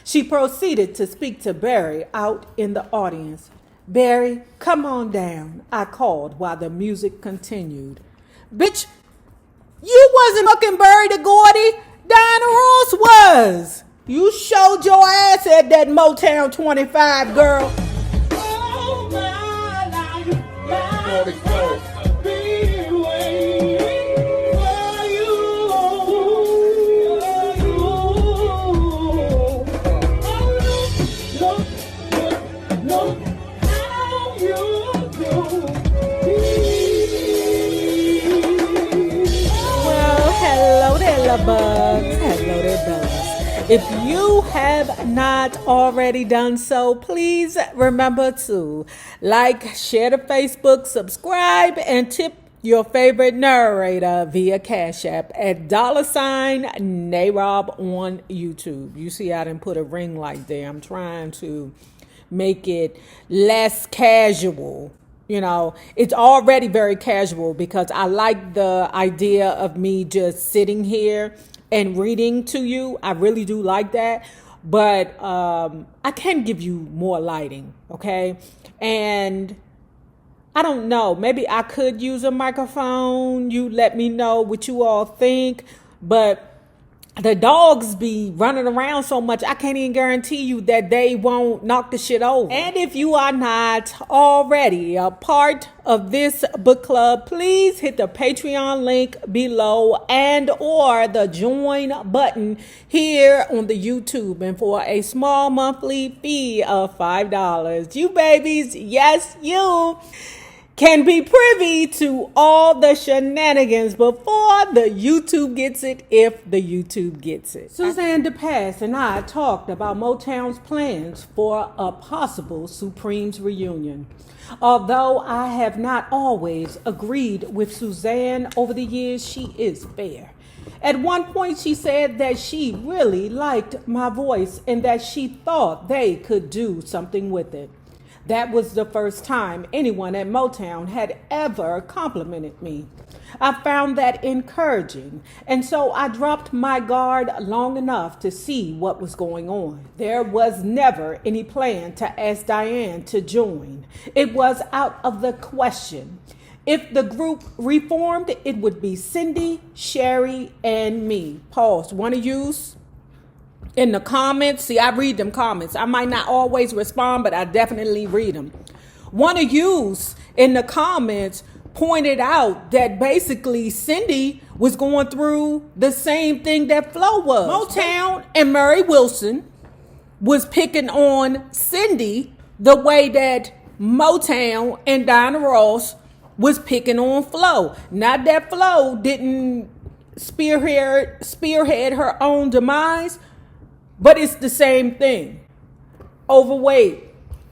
She proceeded to speak to Barry out in the audience. "Barry, come on down," I called while the music continued. "Bitch, you wasn't fucking Barry the Gordy. Diana Ross was. You showed your ass at that Motown 25, girl." Oh, my life, bugs. Hello there, bugs. If you have not already done so, please remember to like, share the Facebook, subscribe, and tip your favorite narrator via Cash App at $NAROB on YouTube. You see, I didn't put a ring light there. I'm trying to make it less casual. You know, it's already very casual because I like the idea of me just sitting here and reading to you. I really do like that. But I can give you more lighting, okay? And I don't know. Maybe I could use a microphone. You let me know what you all think. But the dogs be running around so much, I can't even guarantee you that they won't knock the shit over. And if you are not already a part of this book club, please hit the Patreon link below and or the join button here on the YouTube. And for a small monthly fee of $5, you babies, yes, you can be privy to all the shenanigans before the YouTube gets it, if the YouTube gets it. Suzanne de Passe and I talked about Motown's plans for a possible Supremes reunion. Although I have not always agreed with Suzanne over the years, she is fair. At one point, she said that she really liked my voice and that she thought they could do something with it. That was the first time anyone at Motown had ever complimented me. I found that encouraging, and so I dropped my guard long enough to see what was going on. There was never any plan to ask Diane to join. It was out of the question. If the group reformed, it would be Cindy, Sherry, and me. Pause. Want to use? In the comments, see, I read them comments. I might not always respond, but I definitely read them. One of yous in the comments pointed out that basically Cindy was going through the same thing that Flo was. Motown and Mary Wilson was picking on Cindy the way that Motown and Diana Ross was picking on Flo. Not that Flo didn't spearhead her own demise, but it's the same thing. Overweight,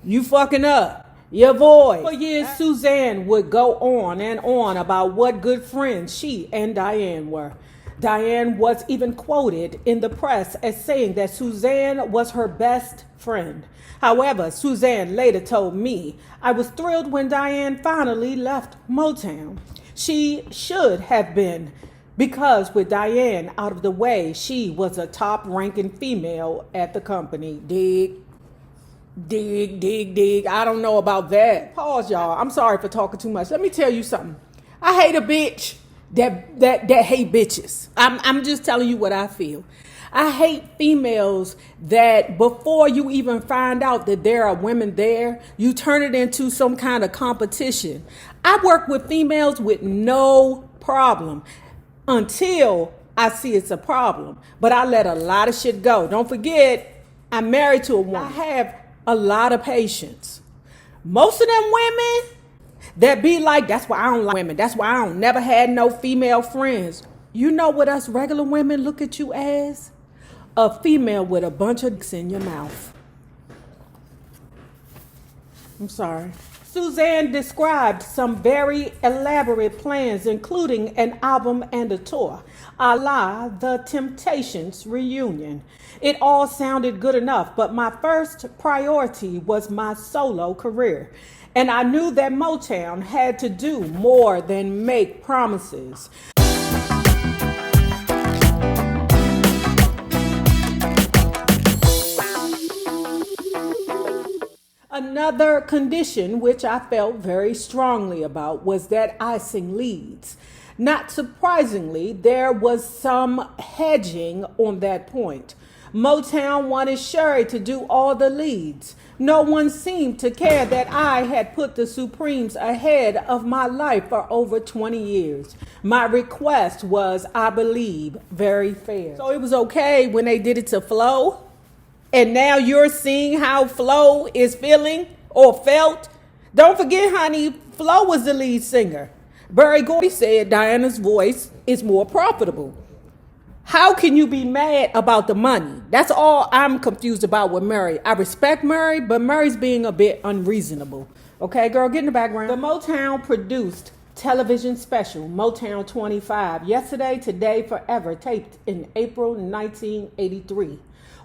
you fucking up, your voice. For years, Suzanne would go on and on about what good friends she and Diane were. Diane was even quoted in the press as saying that Suzanne was her best friend. However, Suzanne later told me, "I was thrilled when Diane finally left Motown. She should have been, because with Diane out of the way, she was a top-ranking female at the company." Dig. I don't know about that. Pause, y'all. I'm sorry for talking too much. Let me tell you something. I hate a bitch that hate bitches. I'm just telling you what I feel. I hate females that before you even find out that there are women there, you turn it into some kind of competition. I work with females with no problem until I see it's a problem. But I let a lot of shit go. Don't forget, I'm married to a woman. I have a lot of patience. Most of them women that be like, that's why I don't like women. That's why I don't never had no female friends. You know what us regular women look at you as? A female with a bunch of dicks in your mouth. I'm sorry. Suzanne described some very elaborate plans, including an album and a tour, a la The Temptations reunion. It all sounded good enough, but my first priority was my solo career. And I knew that Motown had to do more than make promises. Another condition which I felt very strongly about was that I sing leads. Not surprisingly, there was some hedging on that point. Motown wanted Sherry to do all the leads. No one seemed to care that I had put the Supremes ahead of my life for over 20 years. My request was, I believe, very fair. So it was okay when they did it to Flo. And now you're seeing how Flo is feeling or felt. Don't forget, honey, Flo was the lead singer. Berry Gordy said Diana's voice is more profitable. How can you be mad about the money? That's all I'm confused about with Murray. I respect Murray, but Murray's being a bit unreasonable. Okay, girl, get in the background. The Motown produced television special, Motown 25, Yesterday, Today, Forever, taped in April 1983,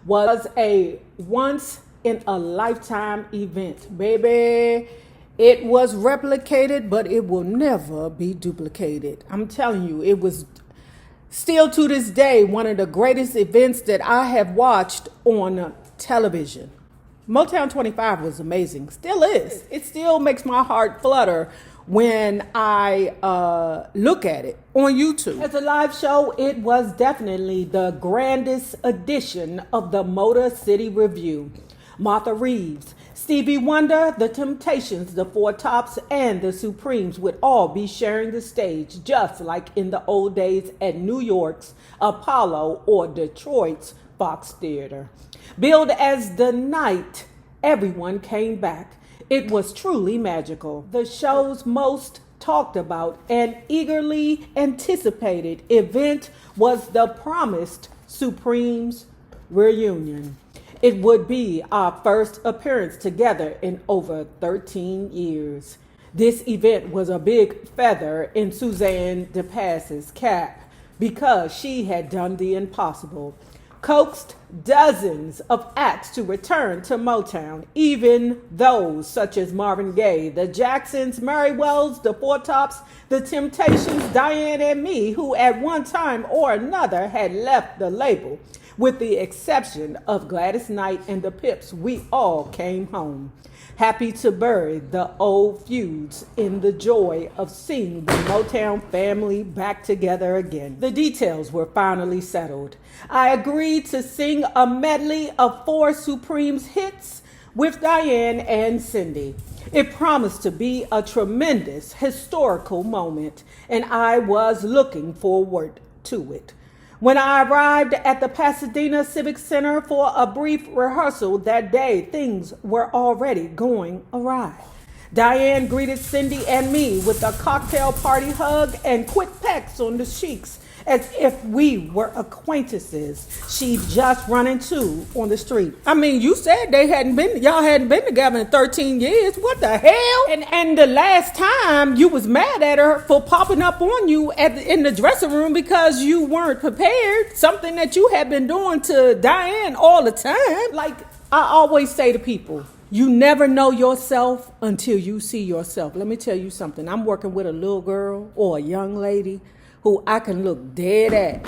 was a once-in-a-lifetime event, baby. It was replicated, but it will never be duplicated. I'm telling you, it was still to this day one of the greatest events that I have watched on television. Motown 25 was amazing. Still is. It still makes my heart flutter when I look at it on YouTube. As a live show, it was definitely the grandest edition of the Motor City Review. Martha Reeves, Stevie Wonder, The Temptations, The Four Tops, and The Supremes would all be sharing the stage, just like in the old days at New York's Apollo or Detroit's Fox Theater. Billed as the night everyone came back, it was truly magical. The show's most talked about and eagerly anticipated event was the promised Supremes reunion. It would be our first appearance together in over 13 years. This event was a big feather in Suzanne de Passe's cap because she had done the impossible. Coaxed dozens of acts to return to Motown, even those such as Marvin Gaye, the Jacksons, Mary Wells, the Four Tops, the Temptations, Diane and me, who at one time or another had left the label. With the exception of Gladys Knight and the Pips, we all came home, happy to bury the old feuds in the joy of seeing the Motown family back together again. The details were finally settled. I agreed to sing a medley of 4 Supremes hits with Diane and Cindy. It promised to be a tremendous historical moment, and I was looking forward to it. When I arrived at the Pasadena Civic Center for a brief rehearsal that day, things were already going awry. Diane greeted Cindy and me with a cocktail party hug and quick pecks on the cheeks as if we were acquaintances she'd just run into on the street. I mean, you said y'all hadn't been together in 13 years. What the hell? And the last time you was mad at her for popping up on you in the dressing room because you weren't prepared. Something that you had been doing to Diane all the time. Like I always say to people, you never know yourself until you see yourself. Let me tell you something. I'm working with a little girl or a young lady who I can look dead at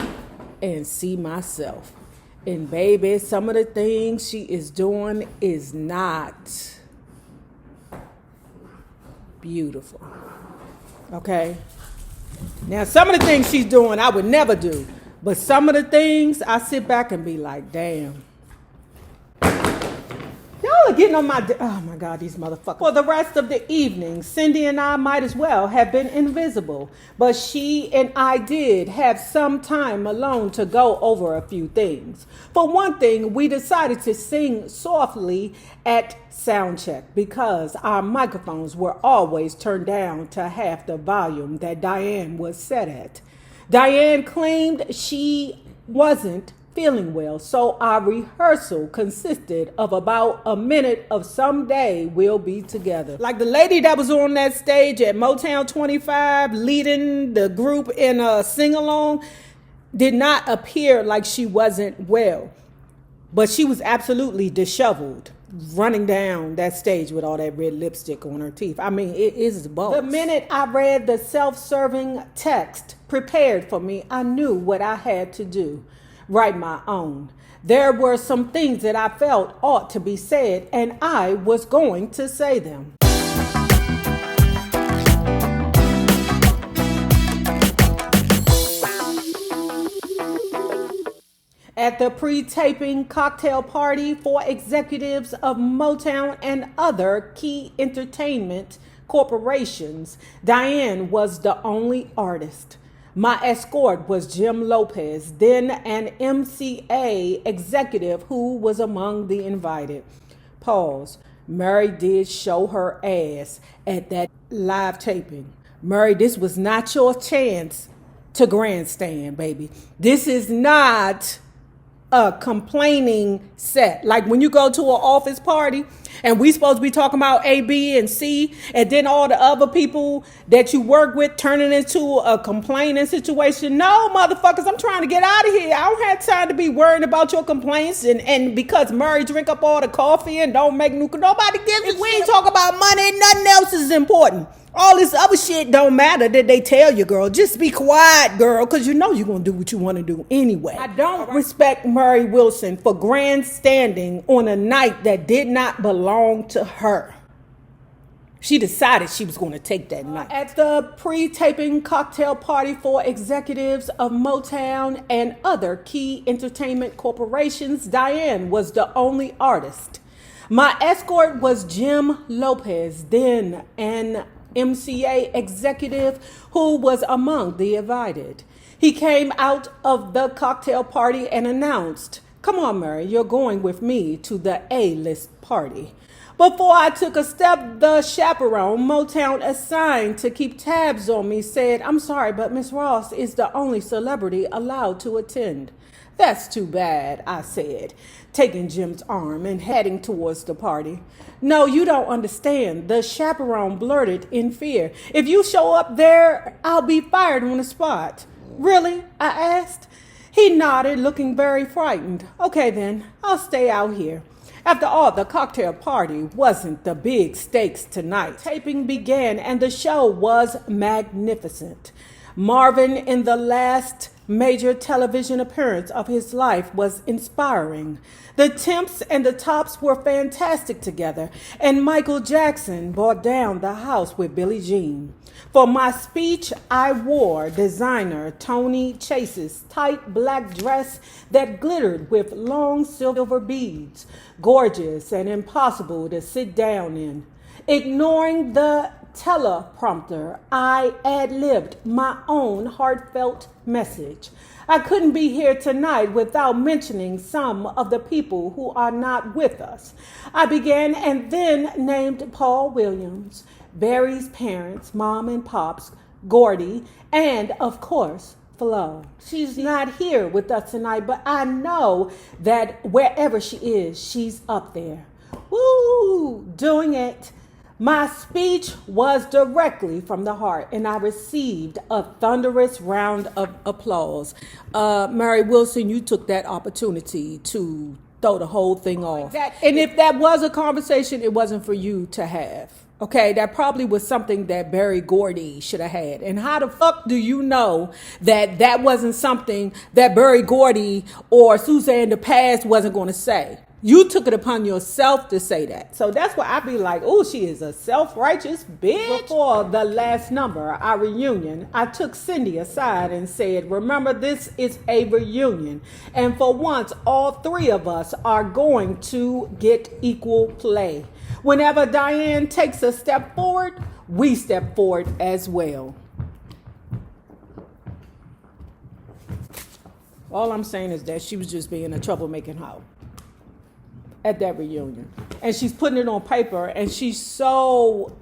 and see myself. And baby, some of the things she is doing is not beautiful. Okay? Now, some of the things she's doing I would never do. But some of the things I sit back and be like, damn. Y'all are getting on my... Oh, my God, these motherfuckers. For the rest of the evening, Cindy and I might as well have been invisible. But she and I did have some time alone to go over a few things. For one thing, we decided to sing softly at soundcheck because our microphones were always turned down to half the volume that Diane was set at. Diane claimed she wasn't feeling well, so our rehearsal consisted of about a minute of Someday We'll Be Together. Like the lady that was on that stage at Motown 25 leading the group in a sing-along did not appear like she wasn't well, but she was absolutely disheveled running down that stage with all that red lipstick on her teeth. I mean, it is both. The minute I read the self-serving text prepared for me, I knew what I had to do. Write my own. There were some things that I felt ought to be said, and I was going to say them. At the pre-taping cocktail party for executives of Motown and other key entertainment corporations, Diane was the only artist. My escort was Jim Lopez, then an MCA executive who was among the invited. Pause. Mary did show her ass at that live taping. Mary, this was not your chance to grandstand, baby. This is not a complaining set. Like when you go to an office party and we supposed to be talking about A, B, and C, and then all the other people that you work with turn it into a complaining situation. No, motherfuckers, I'm trying to get out of here. I don't have time to be worrying about your complaints and because Murray drink up all the coffee and don't make nobody gives a we ain't talk about money, nothing else is important. All this other shit don't matter that they tell you, girl. Just be quiet, girl, because you know you're going to do what you want to do anyway. I don't respect Murray Wilson for grandstanding on a night that did not belong to her. She decided she was going to take that night. At the pre-taping cocktail party for executives of Motown and other key entertainment corporations, Diane was the only artist. My escort was Jim Lopez, then an MCA executive who was among the invited. He came out of the cocktail party and announced, "Come on, Murray, you're going with me to the A-list party." Before I took a step, the chaperone Motown assigned to keep tabs on me said, "I'm sorry, but Miss Ross is the only celebrity allowed to attend." "That's too bad," I said, taking Jim's arm and heading towards the party. "No, you don't understand," the chaperone blurted in fear. "If you show up there, I'll be fired on the spot." "Really?" I asked. He nodded, looking very frightened. "Okay then, I'll stay out here." After all, the cocktail party wasn't the big stakes tonight. Taping began and the show was magnificent. Marvin, in the last major television appearance of his life, was inspiring. The Temps and the Tops were fantastic together, and Michael Jackson brought down the house with Billie Jean. For my speech, I wore designer Tony Chase's tight black dress that glittered with long silver beads, gorgeous and impossible to sit down in. Ignoring the teleprompter, I ad-libbed my own heartfelt message. I couldn't be here tonight without mentioning some of the people who are not with us. I began and then named Paul Williams, Barry's parents, Mom and Pops, Gordy, and of course, Flo. She's not here with us tonight, but I know that wherever she is, she's up there. Woo! Doing it. My speech was directly from the heart, and I received a thunderous round of applause. Mary Wilson, you took that opportunity to throw the whole thing off. And if that was a conversation, it wasn't for you to have. Okay, that probably was something that Berry Gordy should have had. And how the fuck do you know that that wasn't something that Berry Gordy or Suzanne de Passe wasn't going to say? You took it upon yourself to say that. So that's why I be like, oh, she is a self-righteous bitch. Before the last number, our reunion, I took Cindy aside and said, remember, this is a reunion. And for once, all three of us are going to get equal play. Whenever Diane takes a step forward, we step forward as well. All I'm saying is that she was just being a troublemaking hoe at that reunion. And she's putting it on paper, and she's so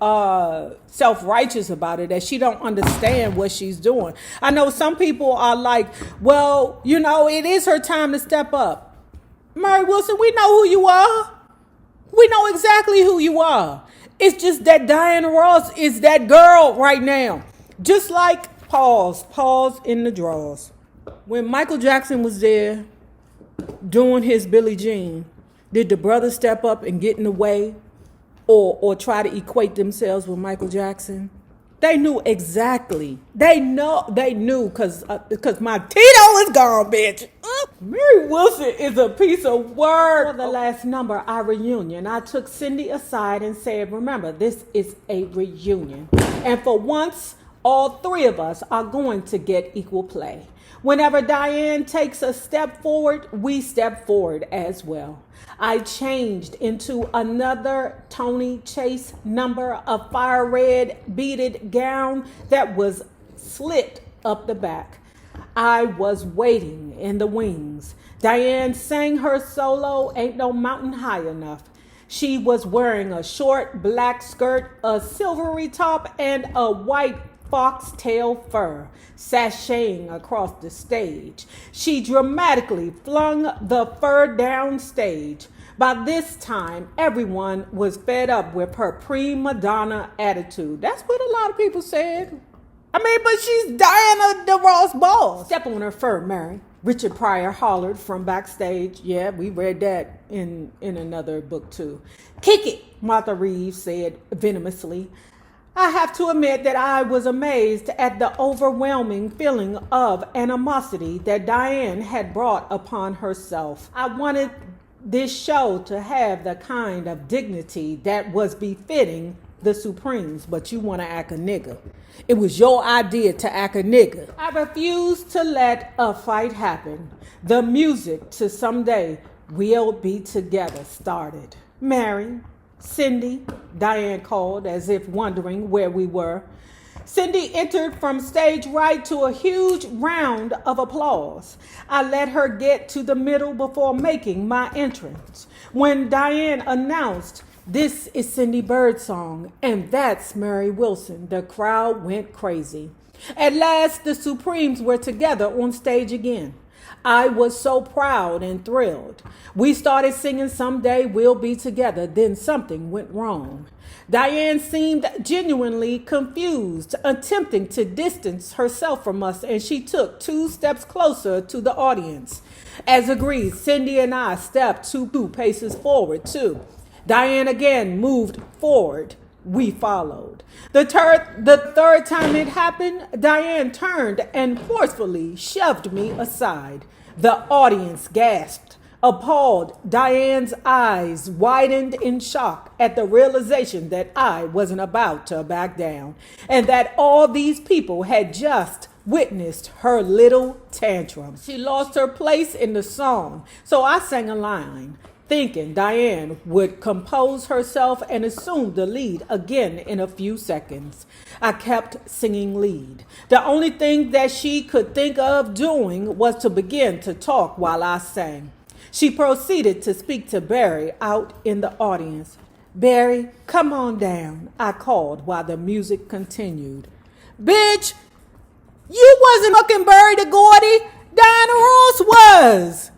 self-righteous about it that she don't understand what she's doing. I know some people are like, well, you know, it is her time to step up. Mary Wilson, we know who you are. We know exactly who you are. It's just that Diana Ross is that girl right now. Just like pause in the drawers. When Michael Jackson was there doing his Billie Jean, did the brothers step up and get in the way or try to equate themselves with Michael Jackson? They knew exactly. They knew because my Tito is gone, bitch. Mary Wilson is a piece of work. For the last number, our reunion, I took Cindy aside and said, remember, this is a reunion. And for once, all three of us are going to get equal play. Whenever Diane takes a step forward, we step forward as well. I changed into another Tony Chase number, a fire red beaded gown that was slit up the back. I was waiting in the wings. Diane sang her solo, Ain't No Mountain High Enough. She was wearing a short black skirt, a silvery top, and a white foxtail fur, sashaying across the stage. She dramatically flung the fur down stage. By this time, everyone was fed up with her prima donna attitude. That's what a lot of people said. I mean, but she's Diana the Ross Balls. Step on her fur, Mary. Richard Pryor hollered from backstage. Yeah, we read that in another book too. Kick it, Martha Reeves said venomously. I have to admit that I was amazed at the overwhelming feeling of animosity that Diane had brought upon herself. I wanted this show to have the kind of dignity that was befitting the Supremes, but you want to act a nigga. It was your idea to act a nigga. I refused to let a fight happen. The music to Someday We'll Be Together started. Mary, Cindy, Diane called as if wondering where we were. Cindy entered from stage right to a huge round of applause. I let her get to the middle before making my entrance. When Diane announced, "This is Cindy Birdsong, and that's Mary Wilson," the crowd went crazy. At last, the Supremes were together on stage again. I was so proud and thrilled. We started singing Someday We'll Be Together, then something went wrong. Diane seemed genuinely confused, attempting to distance herself from us, and she took 2 steps closer to the audience. As agreed, Cindy and I stepped 2 paces forward, too. Diane again moved forward. We followed. The third time it happened, Diane turned and forcefully shoved me aside. The audience gasped. Appalled, Diane's eyes widened in shock at the realization that I wasn't about to back down, and that all these people had just witnessed her little tantrum. She lost her place in the song, so I sang a line, thinking Diane would compose herself and assume the lead again in a few seconds. I kept singing lead. The only thing that she could think of doing was to begin to talk while I sang. She proceeded to speak to Barry out in the audience. "Barry, come on down," I called while the music continued. "Bitch, you wasn't fucking Barry the Gordy. Diana Ross was."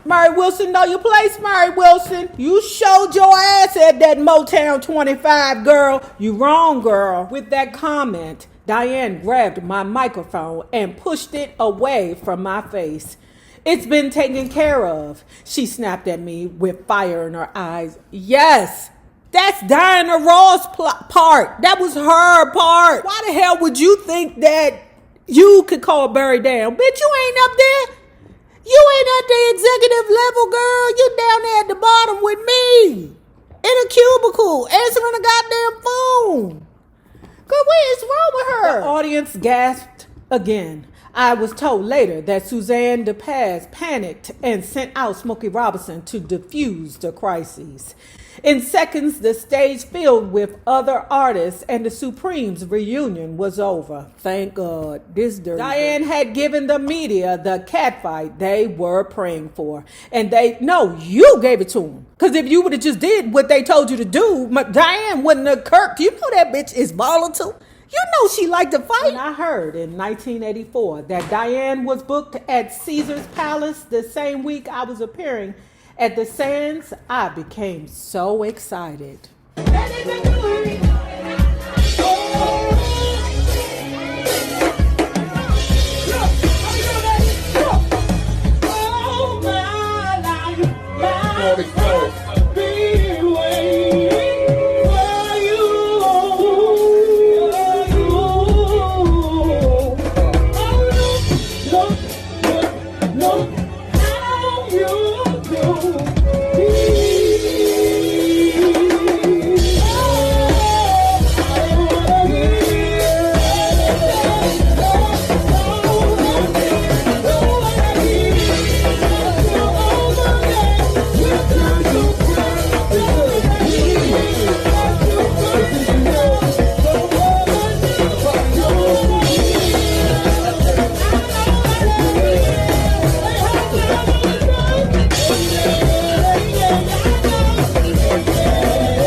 "Mary Wilson, know your place, Mary Wilson. You showed your ass at that Motown 25, girl. You wrong, girl." With that comment, Diane grabbed my microphone and pushed it away from my face. "It's been taken care of," she snapped at me with fire in her eyes. "Yes, that's Diana Ross' part. That was her part. Why the hell would you think that you could call Barry down? Bitch, you ain't up there. You ain't at the executive level, girl. You down there at the bottom with me. In a cubicle, answering a goddamn phone. Girl, what is wrong with her?" The audience gasped again. I was told later that Suzanne de Passe panicked and sent out Smokey Robinson to defuse the crisis. In seconds, the stage filled with other artists and the Supremes reunion was over. Thank God. This dirty Diane had given the media the catfight they were praying for. And you gave it to them. Because if you would have just did what they told you to do, Diane wouldn't have kirked. You know that bitch is volatile. You know she liked to fight. And I heard in 1984 that Diane was booked at Caesar's Palace the same week I was appearing at the Sands. I became so excited.